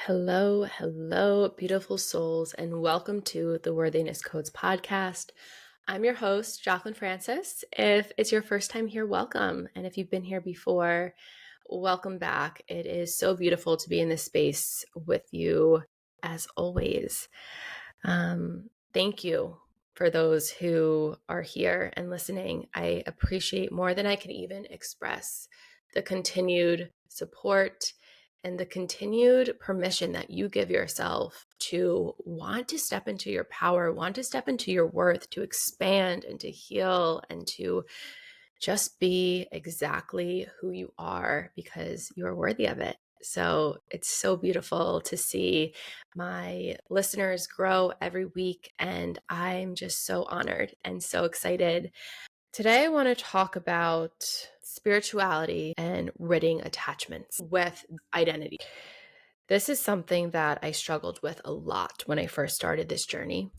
Hello, beautiful souls, and welcome to the Worthiness Codes podcast. I'm your host, Jaclyn Francis. If it's your first time here, welcome. And if you've been here before, welcome back. It is so beautiful to be in this space with you as always. Thank you for those who are here and listening. I appreciate more than I can even express the continued support and the continued permission that you give yourself to want to step into your power, want to step into your worth, to expand and to heal and to just be exactly who you are because you are worthy of it. So it's so beautiful to see my listeners grow every week, and I'm just so honored and so excited. Today, I want to talk about spirituality and ridding attachments with identity. This is something that I struggled with a lot when I first started this journey.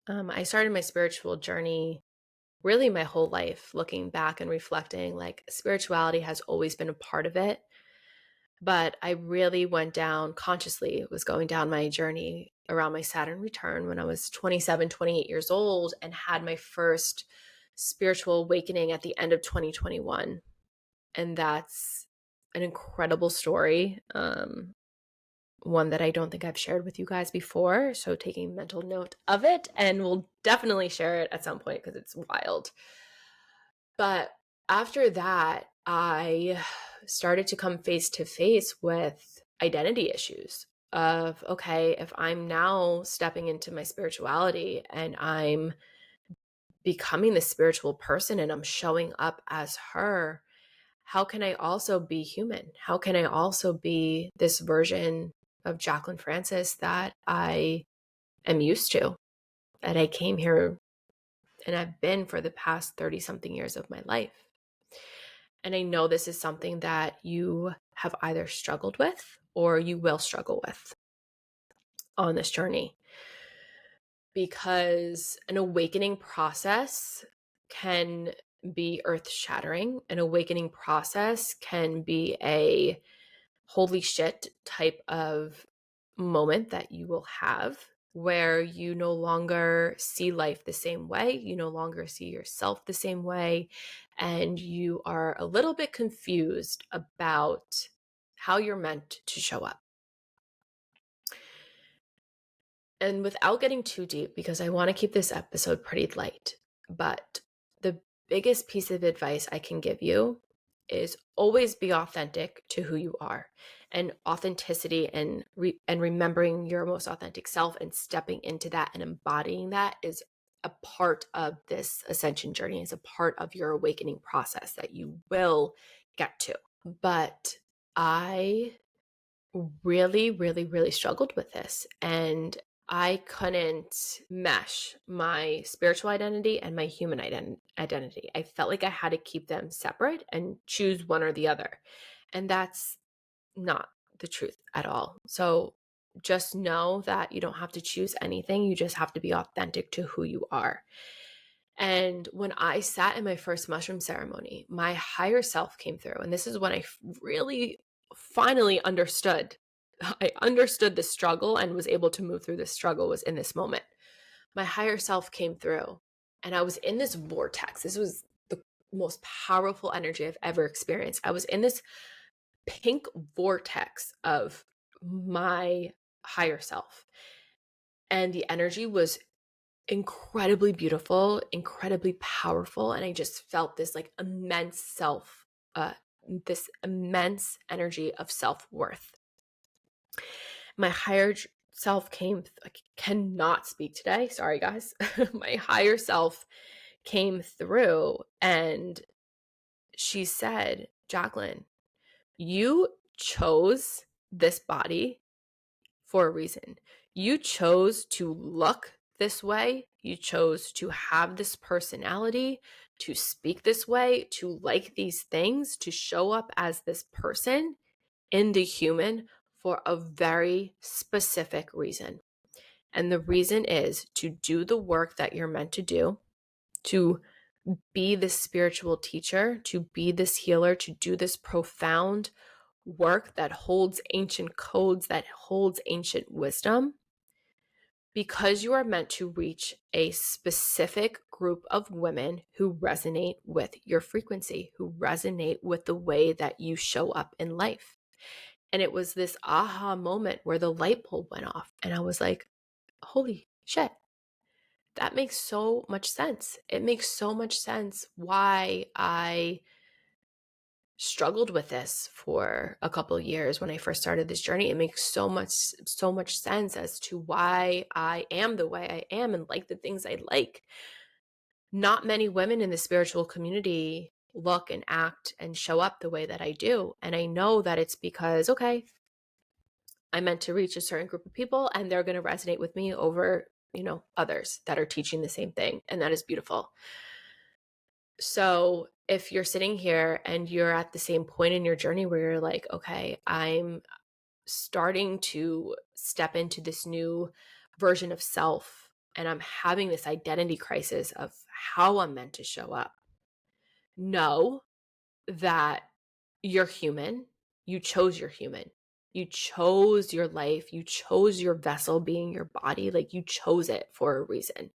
I started my spiritual journey really my whole life, looking back and reflecting, like spirituality has always been a part of it. But I really went down consciously, was going down my journey around my Saturn return when I was 27, 28 years old and had my first spiritual awakening at the end of 2021. And that's an incredible story. One that I don't think I've shared with you guys before. So taking mental note of it, and we'll definitely share it at some point because it's wild. But after that, I started to come face to face with identity issues of, okay, if I'm now stepping into my spirituality and I'm becoming this spiritual person and I'm showing up as her, how can I also be human? How can I also be this version of Jaclyn Francis that I am used to, that I came here and I've been for the past 30 something years of my life? And I know this is something that you have either struggled with or you will struggle with on this journey, because an awakening process can be earth shattering. An awakening process can be a holy shit type of moment that you will have where you no longer see life the same way, you no longer see yourself the same way, and you are a little bit confused about how you're meant to show up. And without getting too deep, because I want to keep this episode pretty light, but the biggest piece of advice I can give you is always be authentic to who you are. And authenticity and remembering your most authentic self and stepping into that and embodying that is a part of this ascension journey, is a part of your awakening process that you will get to. But I really struggled with this, and I couldn't mesh my spiritual identity and my human identity. I felt like I had to keep them separate and choose one or the other. And that's not the truth at all. So just know that you don't have to choose anything. You just have to be authentic to who you are. And when I sat in my first mushroom ceremony, my higher self came through. And this is when I really finally understood. I understood the struggle and was able to move through the struggle was in this moment. My higher self came through and I was in this vortex. This was the most powerful energy I've ever experienced. I was in this pink vortex of my higher self. And the energy was incredibly beautiful, incredibly powerful. And I just felt this like immense this immense energy of self-worth. My higher self I cannot speak today. Sorry, guys. My higher self came through and she said, Jaclyn, you chose this body for a reason. You chose to look this way. You chose to have this personality, to speak this way, to like these things, to show up as this person in the human for a very specific reason. And the reason is to do the work that you're meant to do, to be this spiritual teacher, to be this healer, to do this profound work, that holds ancient codes, that holds ancient wisdom, because you are meant to reach a specific group of women who resonate with your frequency, who resonate with the way that you show up in life. And it was this aha moment where the light bulb went off. And I was like, holy shit, that makes so much sense. It makes so much sense why I struggled with this for a couple of years when I first started this journey. It makes so much sense as to why I am the way I am and like the things I like. Not many women in the spiritual community look and act and show up the way that I do. And I know that it's because, okay, I'm meant to reach a certain group of people and they're going to resonate with me over, others that are teaching the same thing. And that is beautiful. So if you're sitting here and you're at the same point in your journey where you're like, okay, I'm starting to step into this new version of self and I'm having this identity crisis of how I'm meant to show up, know that you're human. You chose your human. You chose your life. You chose your vessel being your body. Like you chose it for a reason.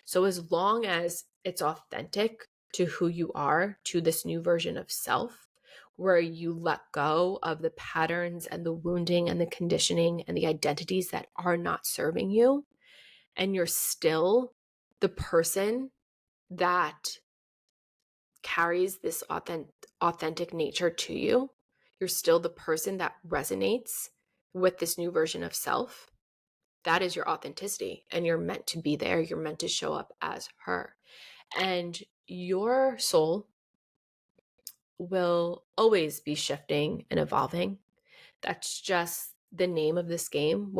So as long as it's authentic to who you are, to this new version of self, where you let go of the patterns and the wounding and the conditioning and the identities that are not serving you, and you're still the person that carries this authentic nature to you, you're still the person that resonates with this new version of self. That is your authenticity, and you're meant to be there. You're meant to show up as her. And your soul will always be shifting and evolving. That's just the name of this game.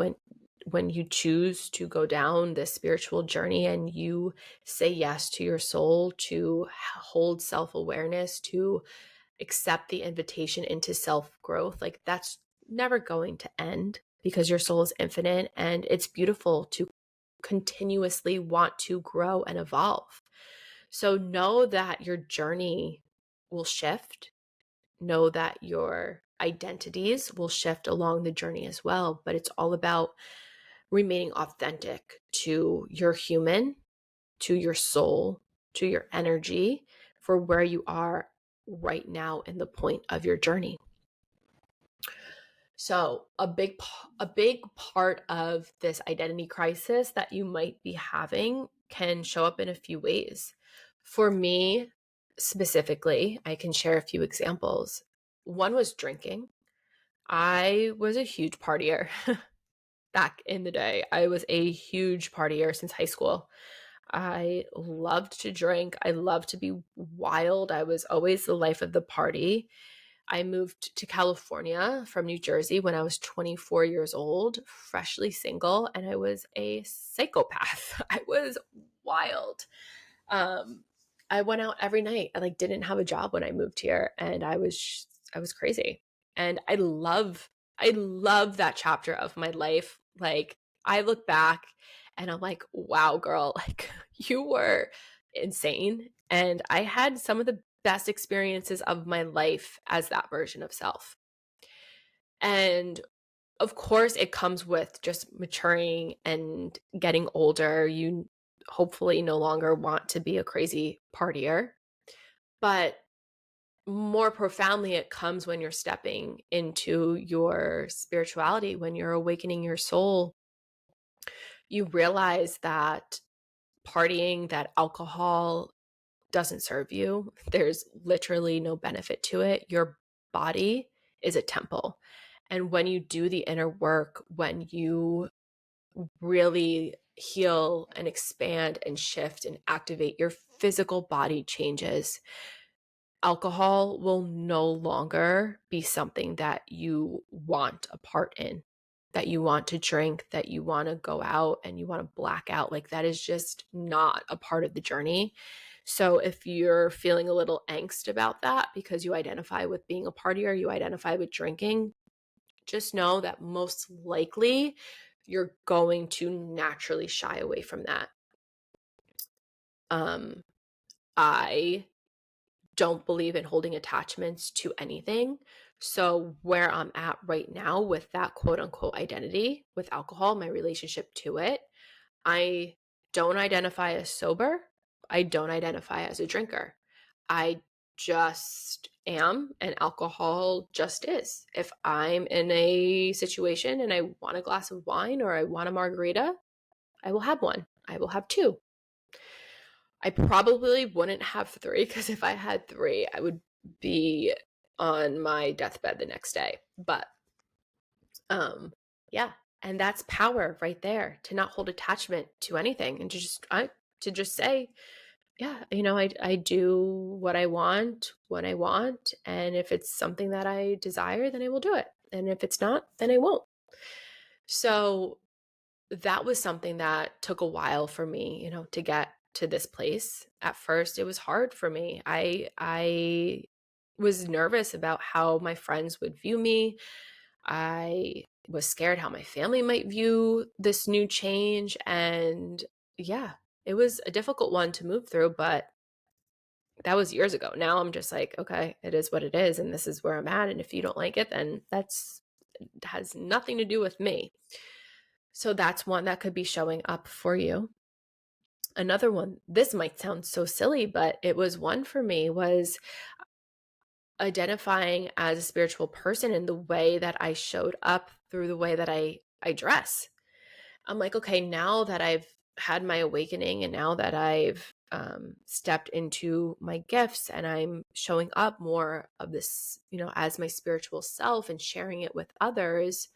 When you choose to go down this spiritual journey and you say yes to your soul, to hold self-awareness, to accept the invitation into self-growth, like that's never going to end because your soul is infinite and it's beautiful to continuously want to grow and evolve. So know that your journey will shift. Know that your identities will shift along the journey as well. But it's all about remaining authentic to your human, to your soul, to your energy for where you are right now in the point of your journey. So a big part of this identity crisis that you might be having can show up in a few ways. For me specifically, I can share a few examples. One was drinking. I was a huge partier back in the day. I was a huge partier since high school. I loved to drink. I loved to be wild. I was always the life of the party. I moved to California from New Jersey when I was 24 years old, freshly single, and I was a psychopath. I was wild. I went out every night. I didn't have a job when I moved here, and I was crazy. And I love that chapter of my life. I look back and I'm like, wow, girl, you were insane. And I had some of the best experiences of my life as that version of self. And of course, it comes with just maturing and getting older. You hopefully no longer want to be a crazy partier. But more profoundly, it comes when you're stepping into your spirituality, when you're awakening your soul. You realize that partying, that alcohol doesn't serve you. There's literally no benefit to it. Your body is a temple. And when you do the inner work, when you really heal and expand and shift and activate, your physical body changes. Alcohol will no longer be something that you want a part in, that you want to drink, that you want to go out and you want to black out. That is just not a part of the journey. So if you're feeling a little angst about that because you identify with being a partier, you identify with drinking, just know that most likely you're going to naturally shy away from that. I don't believe in holding attachments to anything. So where I'm at right now with that quote unquote identity with alcohol, my relationship to it, I don't identify as sober. I don't identify as a drinker. I just am, and alcohol just is. If I'm in a situation and I want a glass of wine or I want a margarita, I will have one. I will have two. I probably wouldn't have three, because if I had three, I would be on my deathbed the next day. But yeah, and that's power right there, to not hold attachment to anything and to just say, yeah, I do what I want when I want, and if it's something that I desire, then I will do it. And if it's not, then I won't. So that was something that took a while for me, to get to this place. At first, it was hard for me. I was nervous about how my friends would view me. I was scared how my family might view this new change. And yeah, it was a difficult one to move through, but that was years ago. Now I'm just like, okay, it is what it is, and this is where I'm at. And if you don't like it, then has nothing to do with me. So that's one that could be showing up for you. Another one, this might sound so silly, but it was one for me, was identifying as a spiritual person in the way that I showed up through the way that I dress. I'm like, okay, now that I've had my awakening and now that I've stepped into my gifts and I'm showing up more of this, as my spiritual self and sharing it with others,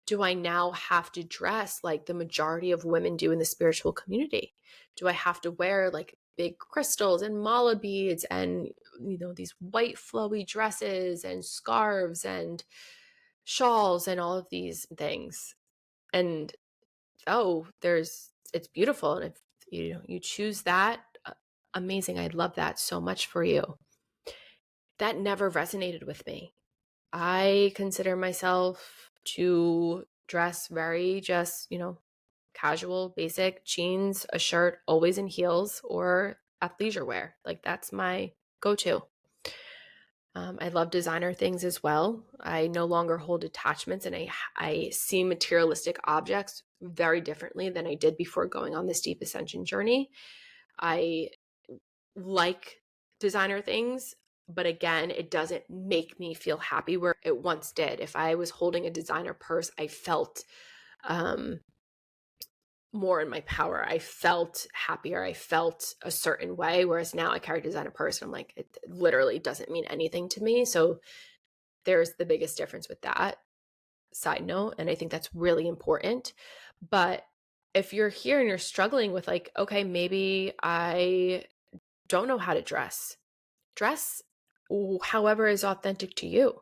do I now have to dress like the majority of women do in the spiritual community? Do I have to wear like big crystals and mala beads and, these white flowy dresses and scarves and shawls and all of these things? And it's beautiful. And if you choose that, amazing. I love that so much for you. That never resonated with me. I consider myself to dress very just, casual, basic jeans, a shirt, always in heels or athleisure wear. Like that's my go-to. I love designer things as well. I no longer hold attachments, and I see materialistic objects very differently than I did before going on this deep ascension journey. I like designer things, but again, it doesn't make me feel happy where it once did. If I was holding a designer purse, I felt more in my power. I felt happier. I felt a certain way. Whereas now I carry a designer purse and I'm like, it literally doesn't mean anything to me. So there's the biggest difference with that, side note. And I think that's really important. But if you're here and you're struggling with like, okay, maybe I don't know how to dress however is authentic to you.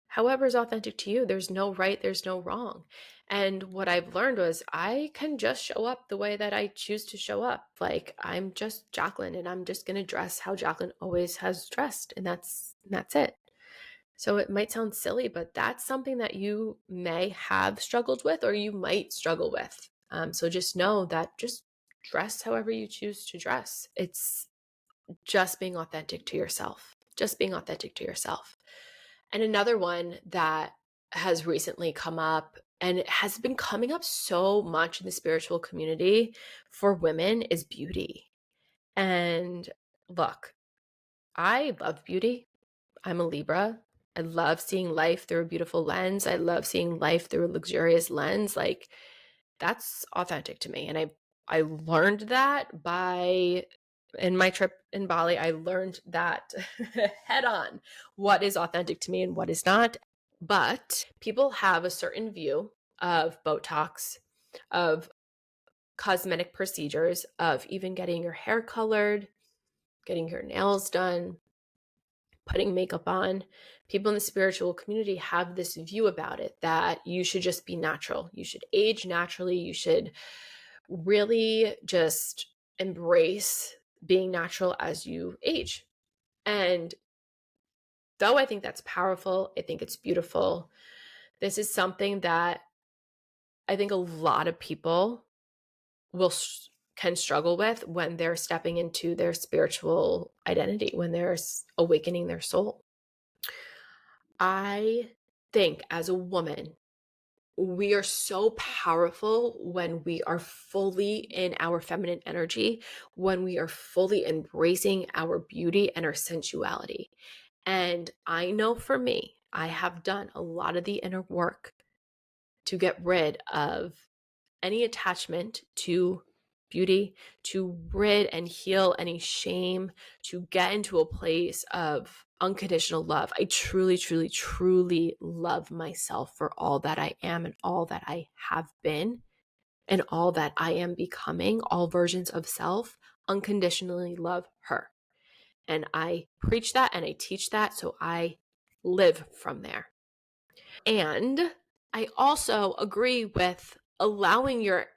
However is authentic to you. There's no right, there's no wrong. And what I've learned was I can just show up the way that I choose to show up. Like I'm just Jaclyn, and I'm just going to dress how Jaclyn always has dressed. And that's it. So it might sound silly, but that's something that you may have struggled with or you might struggle with. So just know that just dress however you choose to dress. It's just being authentic to yourself. Just being authentic to yourself. And another one that has recently come up, and it has been coming up so much in the spiritual community for women, is beauty. And look, I love beauty. I'm a Libra. I love seeing life through a beautiful lens. I love seeing life through a luxurious lens. Like that's authentic to me. And I learned that in my trip in Bali, I learned that head on, what is authentic to me and what is not. But people have a certain view of Botox, of cosmetic procedures, of even getting your hair colored, getting your nails done, putting makeup on. People in the spiritual community have this view about it that you should just be natural. You should age naturally. You should really just embrace being natural as you age. And though I think that's powerful, I think it's beautiful, this is something that I think a lot of people can struggle with when they're stepping into their spiritual identity, when they're awakening their soul. I think as a woman, we are so powerful when we are fully in our feminine energy, when we are fully embracing our beauty and our sensuality. And I know for me, I have done a lot of the inner work to get rid of any attachment to beauty, to rid and heal any shame, to get into a place of unconditional love. I truly, truly, truly love myself for all that I am and all that I have been and all that I am becoming, all versions of self, unconditionally love her. And I preach that and I teach that, so I live from there. And I also agree with allowing your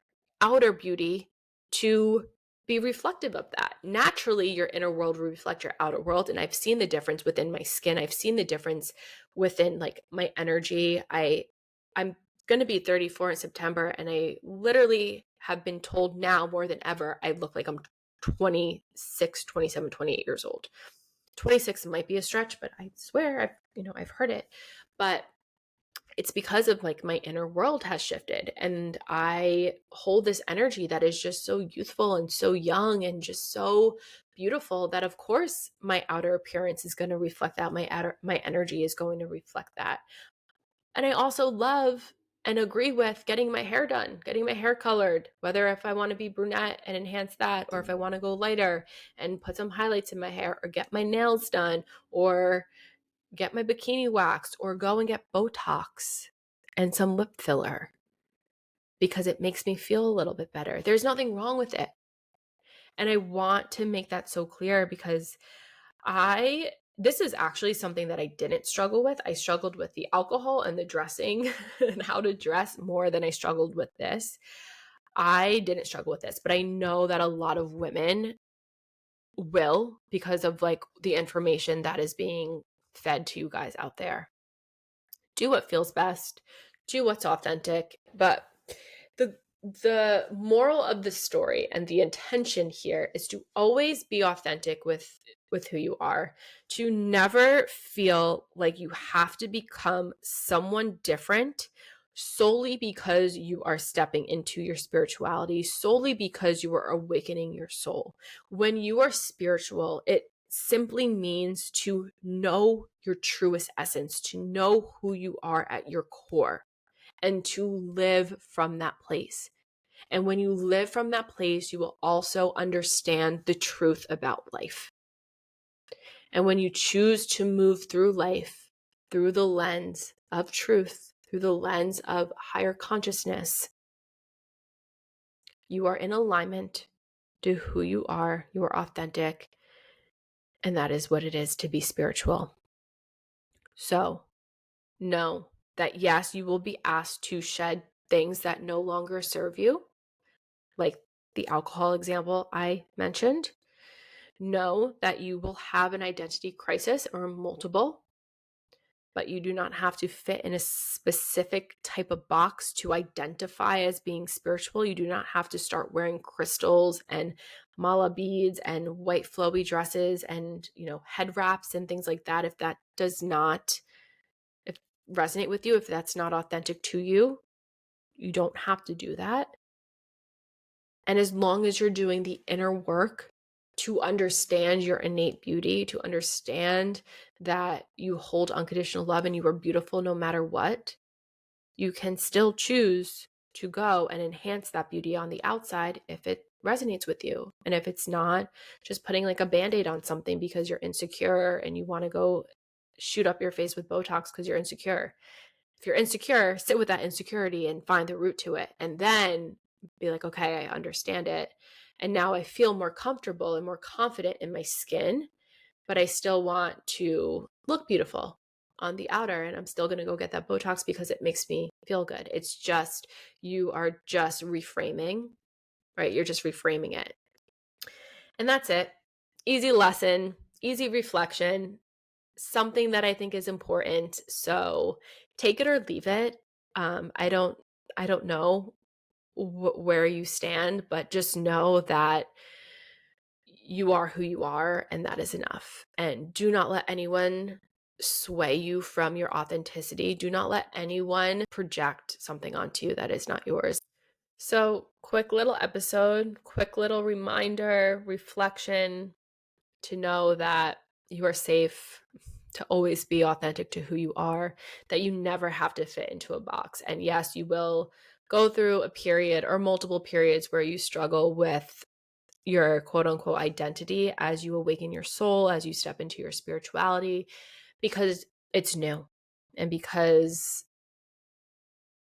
outer beauty to be reflective of that. Naturally, your inner world will reflect your outer world. And I've seen the difference within my skin. I've seen the difference within like my energy. I'm going to be 34 in September, and I literally have been told now more than ever, I look like I'm 26, 27, 28 years old. 26 might be a stretch, but I swear I've heard it. But it's because of like my inner world has shifted, and I hold this energy that is just so youthful and so young and just so beautiful that of course my outer appearance is going to reflect that. My energy is going to reflect that. And I also love and agree with getting my hair done, getting my hair colored, whether if I want to be brunette and enhance that, or if I want to go lighter and put some highlights in my hair, or get my nails done, or get my bikini waxed, or go and get Botox and some lip filler because it makes me feel a little bit better. There's nothing wrong with it. And I want to make that so clear because this is actually something that I didn't struggle with. I struggled with the alcohol and the dressing and how to dress more than I struggled with this. I didn't struggle with this, but I know that a lot of women will because of like the information that is being fed to you guys out there. Do what feels best, do what's authentic. But the moral of the story and the intention here is to always be authentic with who you are, to never feel like you have to become someone different solely because you are stepping into your spirituality, solely because you are awakening your soul. When you are spiritual, it simply means to know your truest essence, to know who you are at your core, and to live from that place. And when you live from that place, you will also understand the truth about life. And when you choose to move through life through the lens of truth, through the lens of higher consciousness, you are in alignment to who you are authentic, and that is what it is to be spiritual. So know that yes, you will be asked to shed things that no longer serve you, like the alcohol example I mentioned. Know that you will have an identity crisis or multiple, but you do not have to fit in a specific type of box to identify as being spiritual. You do not have to start wearing crystals and mala beads and white flowy dresses and, head wraps and things like that. If that does not resonate with you, if that's not authentic to you, you don't have to do that. And as long as you're doing the inner work to understand your innate beauty, to understand that you hold unconditional love and you are beautiful no matter what, you can still choose to go and enhance that beauty on the outside if it resonates with you. And if it's not, just putting like a Band-Aid on something because you're insecure and you want to go shoot up your face with Botox because you're insecure. If you're insecure, sit with that insecurity and find the root to it, and then be like, okay, I understand it. And now I feel more comfortable and more confident in my skin, but I still want to look beautiful on the outer, and I'm still going to go get that Botox because it makes me feel good. It's just, you are just reframing, right? You're just reframing it. And that's it. Easy lesson, easy reflection, something that I think is important. So take it or leave it. I don't know where you stand, but just know that you are who you are, and that is enough. And do not let anyone sway you from your authenticity. Do not let anyone project something onto you that is not yours. So, quick little episode, quick little reminder, reflection to know that you are safe, to always be authentic to who you are, that you never have to fit into a box. And yes, you will go through a period or multiple periods where you struggle with your quote unquote identity as you awaken your soul, as you step into your spirituality, because it's new and because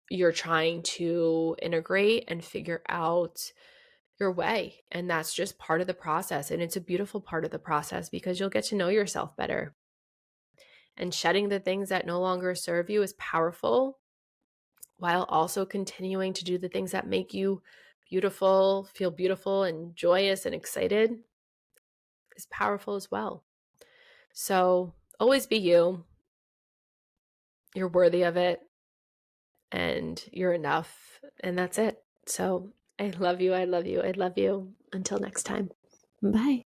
you're trying to integrate and figure out your way. And that's just part of the process. And it's a beautiful part of the process because you'll get to know yourself better. And shedding the things that no longer serve you is powerful, while also continuing to do the things that make you beautiful, feel beautiful and joyous and excited is powerful as well. So always be you. You're worthy of it and you're enough. And that's it. So I love you. I love you. I love you. Until next time. Bye.